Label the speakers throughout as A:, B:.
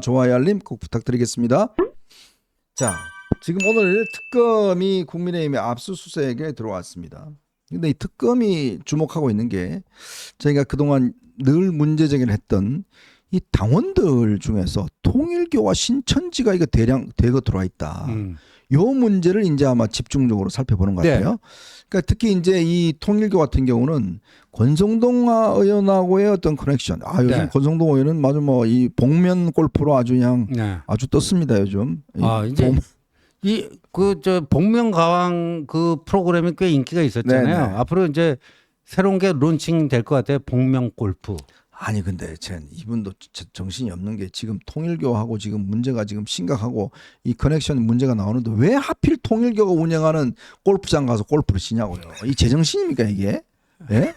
A: 좋아요 알림 꼭 부탁드리겠습니다. 자, 지금 오늘 특검이 국민의힘의 압수수색에 들어왔습니다. 근데 이 특검이 주목하고 있는 게 저희가 그동안 늘 문제 제기를 했던 이 당원들 중에서 통일교와 신천지가 이거 대거 들어와 있다. 요 문제를 이제 아마 집중적으로 살펴보는 것 같아요.
B: 네.
A: 그러니까 특히 이제 이 통일교 같은 경우는 권성동 의원하고의 어떤 커넥션. 요즘
B: 네.
A: 권성동 의원은 마주 뭐 이 복면 골프로 아주 그냥
B: 네.
A: 아주 떴습니다 요즘.
B: 이제 이 그 저 복면가왕 그 프로그램이 꽤 인기가 있었잖아요.
A: 네네.
B: 앞으로 이제 새로운 게 론칭 될 것 같아요. 복면 골프.
A: 아니 근데 이분도 정신이 없는 게 지금 통일교하고 지금 문제가 지금 심각하고 이 커넥션 문제가 나오는데 왜 하필 통일교가 운영하는 골프장 가서 골프를 치냐고요. 이 제정신입니까 이게? 예?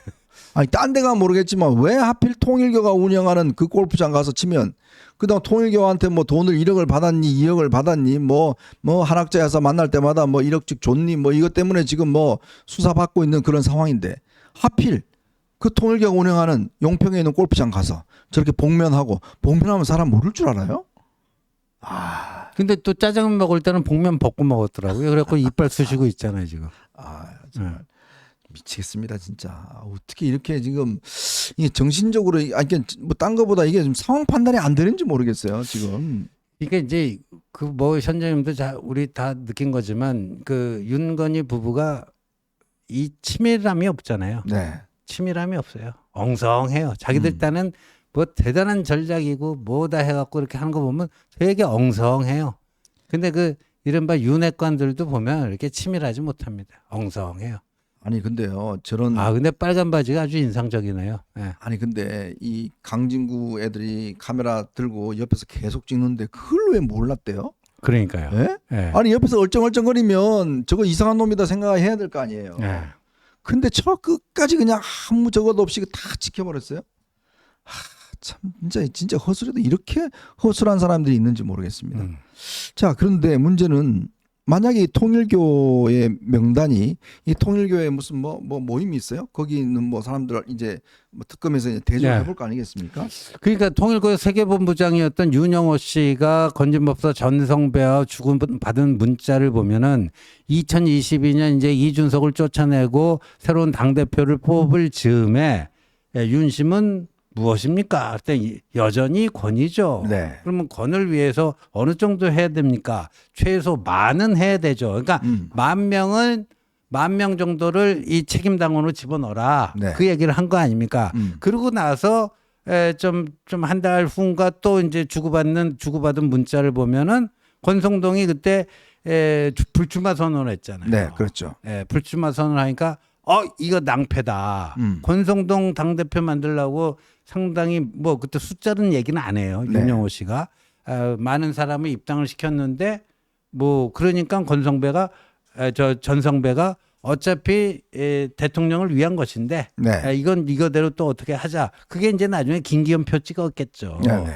A: 아니 딴 데가 모르겠지만 왜 하필 통일교가 운영하는 그 골프장 가서 치면 그다음 통일교한테 뭐 돈을 1억을 받았니 2억을 받았니 뭐 한학자에서 만날 때마다 뭐 1억씩 줬니 뭐 이것 때문에 지금 뭐 수사받고 있는 그런 상황인데 하필 그 통일교가 운영하는 용평에 있는 골프장 가서 저렇게 복면하면 사람 모를 줄 알아요?
B: 근데 또 짜장면 먹을 때는 복면 벗고 먹었더라고요. 그래갖고 이빨 쑤시고 있잖아요 지금.
A: 정말 미치겠습니다 진짜. 어떻게 이렇게 지금 이게 정신적으로 뭐 딴 거보다 이게 좀 상황 판단이 안 되는지 모르겠어요 지금.
B: 이게 이제 그 뭐 현장님도 우리 다 느낀 거지만 그 윤건희 부부가 이 치밀함이 없잖아요.
A: 네.
B: 치밀함이 없어요. 엉성해요. 자기들 딴은 뭐 대단한 전략이고 뭐다 해갖고 이렇게 하는 거 보면 되게 엉성해요. 근데 그 이른바 윤핵관들도 보면 이렇게 치밀하지 못합니다. 엉성해요.
A: 아니 근데요 저런
B: 근데 빨간 바지가 아주 인상적이네요. 네.
A: 아니 근데 이 강진구 애들이 카메라 들고 옆에서 계속 찍는데 그걸 왜 몰랐대요?
B: 그러니까요.
A: 예?
B: 네.
A: 아니 옆에서 얼쩡얼쩡거리면 저거 이상한 놈이다 생각해야 될 거 아니에요.
B: 네.
A: 근데 저 끝까지 그냥 아무 저것 없이 다 지켜버렸어요. 참 진짜 허술해도 이렇게 허술한 사람들이 있는지 모르겠습니다. 자, 그런데 문제는 만약에 이 통일교의 명단이 이 통일교에 무슨 뭐 모임이 있어요? 거기 있는 뭐 사람들 이제 뭐 특검에서 이제 대조해 볼 거 아니겠습니까?
B: 그러니까 통일교 세계본부장이었던 윤영호 씨가 건진법사 전성배와 주고받은 문자를 보면은 2022년 이제 이준석을 쫓아내고 새로운 당대표를 뽑을 즈음에 윤심은 무엇입니까? 그때 여전히 권위죠.
A: 네.
B: 그러면 권을 위해서 어느 정도 해야 됩니까? 최소 만은 해야 되죠. 그러니까 10,000명 정도를 이 책임당원으로 집어넣어라.
A: 네.
B: 그 얘기를 한 거 아닙니까? 그러고 나서 좀 한 달 후인가 또 이제 주고받은 문자를 보면은 권성동이 그때 불출마 선언을 했잖아요.
A: 네, 그렇죠.
B: 불출마 선언을 하니까 이거 낭패다. 권성동 당대표 만들려고 상당히 뭐 그때 숫자는 얘기는 안 해요.
A: 네.
B: 윤영호 씨가 많은 사람을 입당을 시켰는데 뭐 그러니까 전성배가 어차피 대통령을 위한 것인데
A: 네.
B: 이건 이거대로 또 어떻게 하자. 그게 이제 나중에 김기현표 찍었겠죠.
A: 네, 네.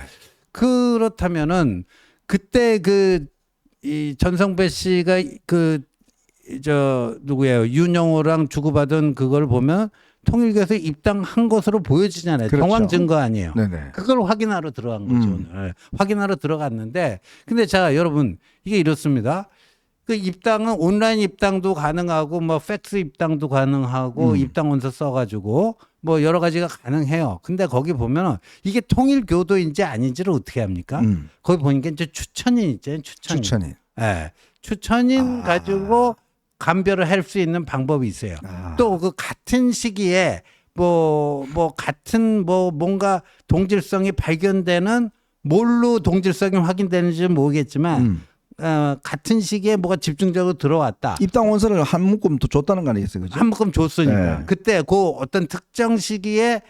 B: 그렇다면은 그때 이 전성배 씨가 누구예요? 윤영호랑 주고받은 그걸 보면 통일교에서 입당한 것으로 보여지잖아요.
A: 그렇죠.
B: 정황 증거 아니에요.
A: 네네.
B: 그걸 확인하러 들어간 거죠. 오늘. 확인하러 들어갔는데 근데 자 여러분 이게 이렇습니다. 그 입당은 온라인 입당도 가능하고 뭐 팩스 입당도 가능하고 입당 원서 써가지고 뭐 여러 가지가 가능해요. 근데 거기 보면 이게 통일교도인지 아닌지를 어떻게 합니까? 거기 보니까 이제 추천인 있잖아요. 추천인. 네. 추천인 가지고 감별을 할 수 있는 방법이 있어요. 또 그 같은 시기에 같은 뭔가 동질성이 발견되는 뭘로 동질성이 확인되는지는 모르겠지만 같은 시기에 뭐가 집중적으로 들어왔다.
A: 입당 원서를 한 묶음 또 줬다는 거 아니겠어요, 그죠?
B: 한 묶음 줬으니까.
A: 네.
B: 그때 그 어떤 특정 시기에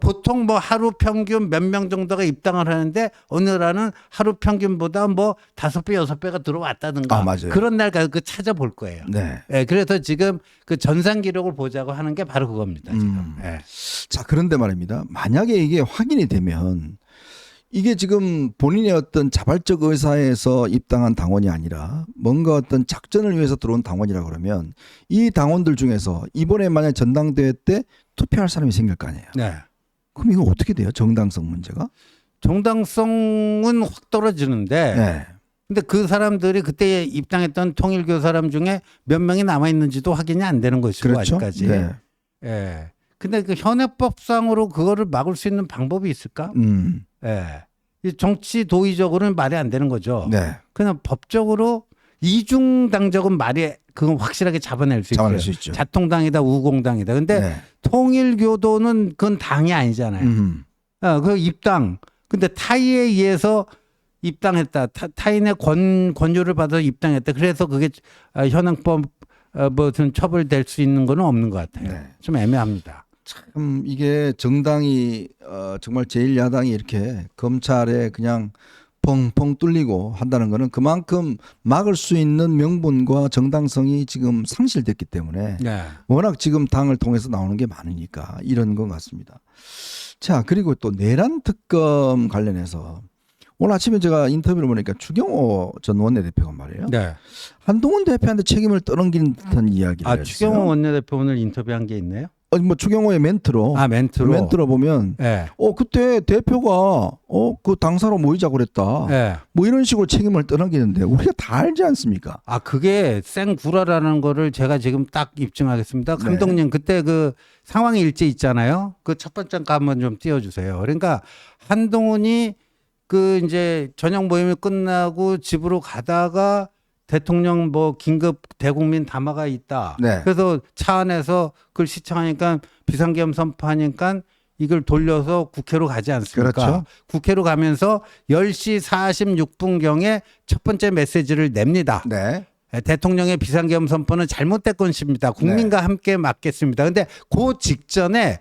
B: 보통 뭐 하루 평균 몇 명 정도가 입당을 하는데 어느 날은 하루 평균보다 뭐 5배, 6배가 들어왔다든가.
A: 맞아요.
B: 그런 날 그 찾아볼 거예요.
A: 네.
B: 그래서 지금 그 전산 기록을 보자고 하는 게 바로 그겁니다. 지금.
A: 자, 그런데 말입니다. 만약에 이게 확인이 되면 이게 지금 본인의 어떤 자발적 의사에서 입당한 당원이 아니라 뭔가 어떤 작전을 위해서 들어온 당원이라 그러면 이 당원들 중에서 이번에 만약 전당대회 때 투표할 사람이 생길 거 아니에요.
B: 네.
A: 그럼 이거 어떻게 돼요? 정당성 문제가?
B: 정당성은 확 떨어지는데
A: 네.
B: 근데 그 사람들이 그때 입당했던 통일교 사람 중에 몇 명이 남아 있는지도 확인이 안 되는 것이고
A: 그렇죠.
B: 아직까지.
A: 네.
B: 예. 근데 그 현행법상으로 그거를 막을 수 있는 방법이 있을까? 예. 이 정치 도의적으로는 말이 안 되는 거죠.
A: 네.
B: 그냥 법적으로 이중당적은 말이 그건 확실하게 잡아낼 수 있어요.
A: 잡아낼 수 있죠.
B: 자통당이다 우공당이다. 근데
A: 네.
B: 통일교도는 그건 당이 아니잖아요. 그 입당. 근데 타의에 의해서 입당했다. 타인의 권유를 받아서 입당했다. 그래서 그게 현행법 무슨 처벌될 수 있는 건 없는 것 같아요.
A: 네.
B: 좀 애매합니다.
A: 참 이게 정당이 정말 제1야당이 이렇게 검찰에 그냥 펑펑 뚫리고 한다는 거는 그만큼 막을 수 있는 명분과 정당성이 지금 상실됐기 때문에
B: 네.
A: 워낙 지금 당을 통해서 나오는 게 많으니까 이런 것 같습니다. 자, 그리고 또 내란 특검 관련해서 오늘 아침에 제가 인터뷰를 보니까 추경호 전 원내대표가 말이에요.
B: 네.
A: 한동훈 대표한테 책임을 떠넘기는 듯한 이야기를 했어요.
B: 추경호 원내대표 오늘 인터뷰한 게 있네요.
A: 뭐 추경호의 멘트로 멘트로 보면
B: 네.
A: 그때 대표가 그 당사로 모이자 그랬다.
B: 네.
A: 뭐 이런 식으로 책임을 떠넘기는데 우리가 다 알지 않습니까?
B: 그게 생구라라는 거를 제가 지금 딱 입증하겠습니다.
A: 네.
B: 감독님 그때 그 상황 일지 있잖아요. 그 첫 번째 거 한번 좀 띄워주세요. 그러니까 한동훈이 그 이제 저녁 모임이 끝나고 집으로 가다가 대통령 뭐 긴급 대국민 담화가 있다.
A: 네.
B: 그래서 차 안에서 그걸 시청하니까 비상계엄 선포하니까 이걸 돌려서 국회로 가지 않습니까?
A: 그렇죠.
B: 국회로 가면서 10시 46분경에 첫 번째 메시지를 냅니다.
A: 네.
B: 대통령의 비상계엄 선포는 잘못된 것입니다. 국민과 함께 막겠습니다. 근데 그 직전에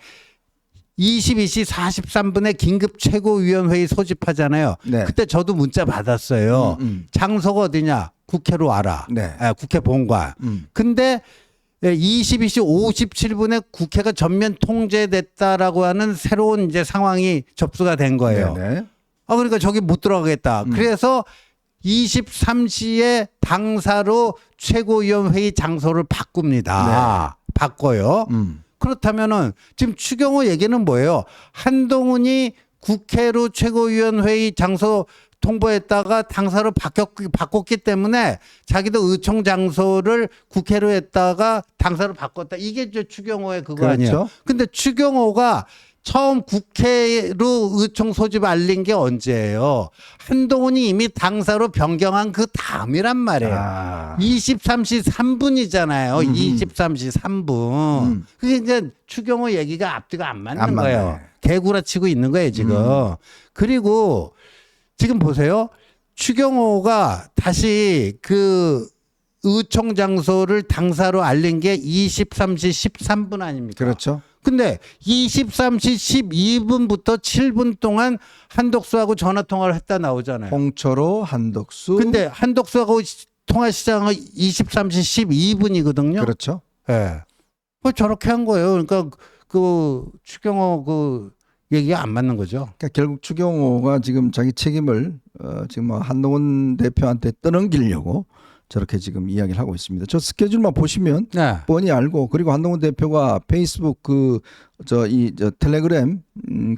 B: 22시 43분에 긴급 최고위원회의 소집하잖아요.
A: 네.
B: 그때 저도 문자 받았어요. 장소가 어디냐? 국회로 와라.
A: 네.
B: 국회 본관. 근데 22시 57분에 국회가 전면 통제됐다라고 하는 새로운 이제 상황이 접수가 된 거예요.
A: 네.
B: 그러니까 저기 못 들어가겠다. 그래서 23시에 당사로 최고위원회의 장소를 바꿉니다. 바꿔요. 그렇다면은 지금 추경호 얘기는 뭐예요? 한동훈이 국회로 최고위원회의 장소 통보했다가 당사로 바꿨기 때문에 자기도 의총 장소를 국회로 했다가 당사로 바꿨다. 이게 이제 추경호의 그거
A: 그렇죠.
B: 아니에요. 근데 추경호가 처음 국회로 의총 소집 알린 게 언제예요? 한동훈이 이미 당사로 변경한 그 다음이란 말이에요. 23시 3분이잖아요. 23시 3분. 그게 이제 추경호 얘기가 앞뒤가 안 맞는 거예요. 개구라치고 있는 거예요, 지금. 그리고 지금 보세요. 추경호가 다시 그 의총 장소를 당사로 알린 게 23시 13분 아닙니까?
A: 그렇죠.
B: 근데 23시 12분부터 7분 동안 한덕수하고 전화 통화를 했다 나오잖아요.
A: 홍철호, 한덕수.
B: 근데 한덕수하고 통화 시작은 23시 12분이거든요.
A: 그렇죠.
B: 예. 저렇게 한 거예요. 그러니까 그 추경호 그 얘기가 안 맞는 거죠.
A: 그러니까 결국 추경호가 지금 자기 책임을 지금 뭐 한동훈 대표한테 떠넘기려고 저렇게 지금 이야기를 하고 있습니다. 저 스케줄만 보시면 뻔히 알고, 그리고 한동훈 대표가 페이스북 저 텔레그램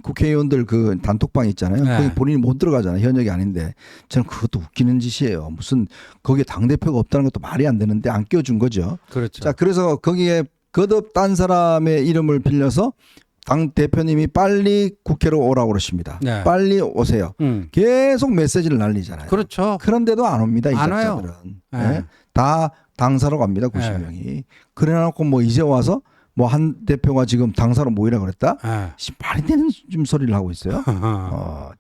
A: 국회의원들 그 단톡방 있잖아요. 거기 본인이 못 들어가잖아요. 현역이 아닌데. 저는 그것도 웃기는 짓이에요. 무슨 거기에 당대표가 없다는 것도 말이 안 되는데 안 껴준 거죠.
B: 그렇죠.
A: 자, 그래서 거기에 거듭 딴 사람의 이름을 빌려서 당 대표님이 빨리 국회로 오라고 그러십니다. 빨리 오세요. 계속 메시지를 날리잖아요.
B: 그렇죠.
A: 그런데도 안 옵니다. 이
B: 안
A: 작자들은.
B: 와요.
A: 네. 다 당사로 갑니다. 90명이. 그래놓고 뭐 이제 와서 뭐 한 대표가 지금 당사로 모이라 그랬다. 말이 되는 좀 소리를 하고 있어요.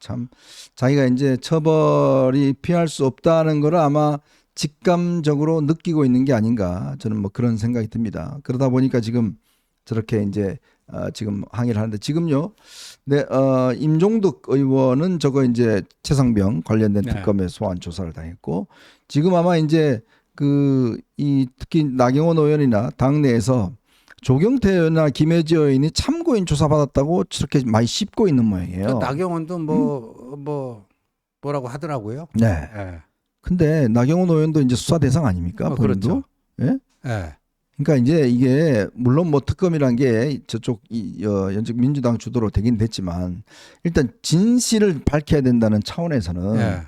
A: 참 자기가 이제 처벌이 피할 수 없다는 걸 아마 직감적으로 느끼고 있는 게 아닌가, 저는 뭐 그런 생각이 듭니다. 그러다 보니까 지금 저렇게 이제 지금 항의를 하는데, 지금요, 임종득 의원은 저거 이제 최상병 관련된 특검에 소환 조사를 당했고, 지금 아마 이제 특히 나경원 의원이나 당내에서 조경태 의원이나 김혜지 의원이 참고인 조사받았다고 저렇게 많이 씹고 있는 모양이에요.
B: 나경원도 뭐라고 하더라고요.
A: 네. 근데 나경원 의원도 이제 수사 대상 아닙니까?
B: 그렇죠.
A: 예?
B: 네.
A: 그러니까 이제 이게 물론 뭐 특검이란 게 저쪽 연적 민주당 주도로 되긴 됐지만 일단 진실을 밝혀야 된다는 차원에서는
B: 예.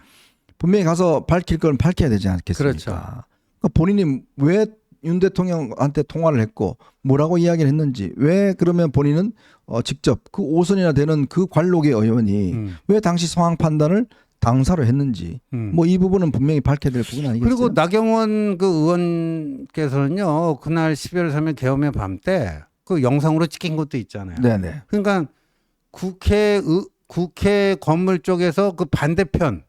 A: 분명히 가서 밝힐 건 밝혀야 되지 않겠습니까?
B: 그렇죠.
A: 그러니까 본인이 왜 윤 대통령한테 통화를 했고 뭐라고 이야기를 했는지 왜 그러면 본인은 직접 그 5선이나 되는 그 관록의 의원이 왜 당시 상황 판단을 당사로 했는지 뭐 이 부분은 분명히 밝혀야 될 부분 아니겠어요?
B: 그리고 나경원 그 의원께서는요 그날 12월 3일 계엄의 밤 때 그 영상으로 찍힌 것도 있잖아요.
A: 네네.
B: 그러니까 국회 건물 쪽에서 그 반대편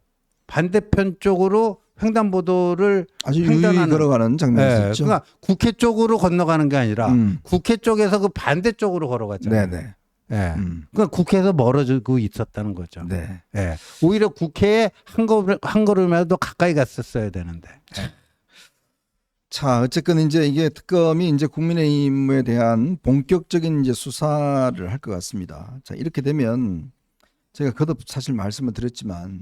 B: 쪽으로 횡단보도를
A: 아주 유유히
B: 횡단하는
A: 걸어가는 장면이
B: 예,
A: 있었죠.
B: 그러니까 국회 쪽으로 건너가는 게 아니라 국회 쪽에서 그 반대 쪽으로 걸어갔잖아요.
A: 네네.
B: 예. 그러니까 국회에서 멀어지고 있었다는 거죠.
A: 네.
B: 예. 오히려 국회에 한 걸음이라도 가까이 갔었어야 되는데.
A: 자, 어쨌건 이제 이게 특검이 이제 국민의힘에 대한 본격적인 이제 수사를 할 것 같습니다. 자, 이렇게 되면 제가 거듭 사실 말씀을 드렸지만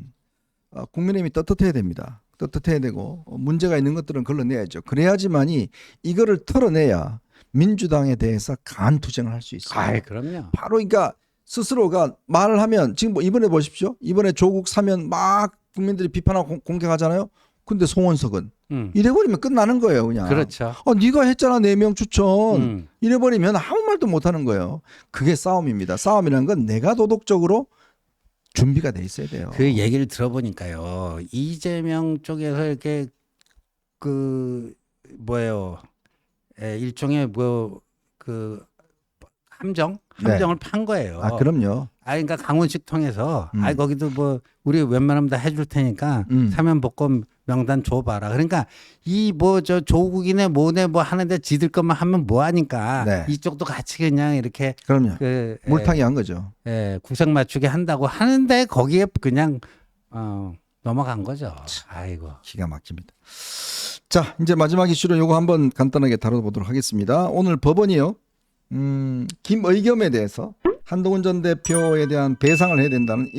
A: 국민의힘이 떳떳해야 됩니다. 떳떳해야 되고 문제가 있는 것들은 걸러내야죠. 그래야지만이 이거를 털어내야 민주당에 대해서 강한 투쟁을 할 수 있어요.
B: 아이, 그럼요.
A: 바로 그러니까 스스로가 말을 하면 지금 뭐 이번에 보십시오. 이번에 조국 사면 막 국민들이 비판하고 공격하잖아요. 근데 송원석은 이래버리면 끝나는 거예요, 그냥.
B: 그렇죠.
A: 네가 했잖아 4명 추천. 이래버리면 아무 말도 못하는 거예요. 그게 싸움입니다. 싸움이라는 건 내가 도덕적으로 준비가 돼 있어야 돼요.
B: 그 얘기를 들어보니까요. 이재명 쪽에서 이렇게 그 뭐예요? 일종의 뭐 그 함정을 판 거예요.
A: 아, 그럼요.
B: 그러니까 강훈식 통해서 거기도 뭐 우리 웬만하면 다 해줄 테니까 사면 복권 명단 줘봐라. 그러니까 이 뭐 저 조국이네 뭐네 뭐 하는데 지들 것만 하면 뭐 하니까
A: 네.
B: 이쪽도 같이 그냥 이렇게
A: 그럼요.
B: 그
A: 물타기 한 거죠.
B: 구색 맞추게 한다고 하는데 거기에 그냥 넘어간 거죠. 아이고.
A: 기가 막힙니다. 자, 이제 마지막 이슈로 요거 한번 간단하게 다뤄보도록 하겠습니다. 오늘 법원이요. 김의겸에 대해서 한동훈 전 대표에 대한 배상을 해야 된다는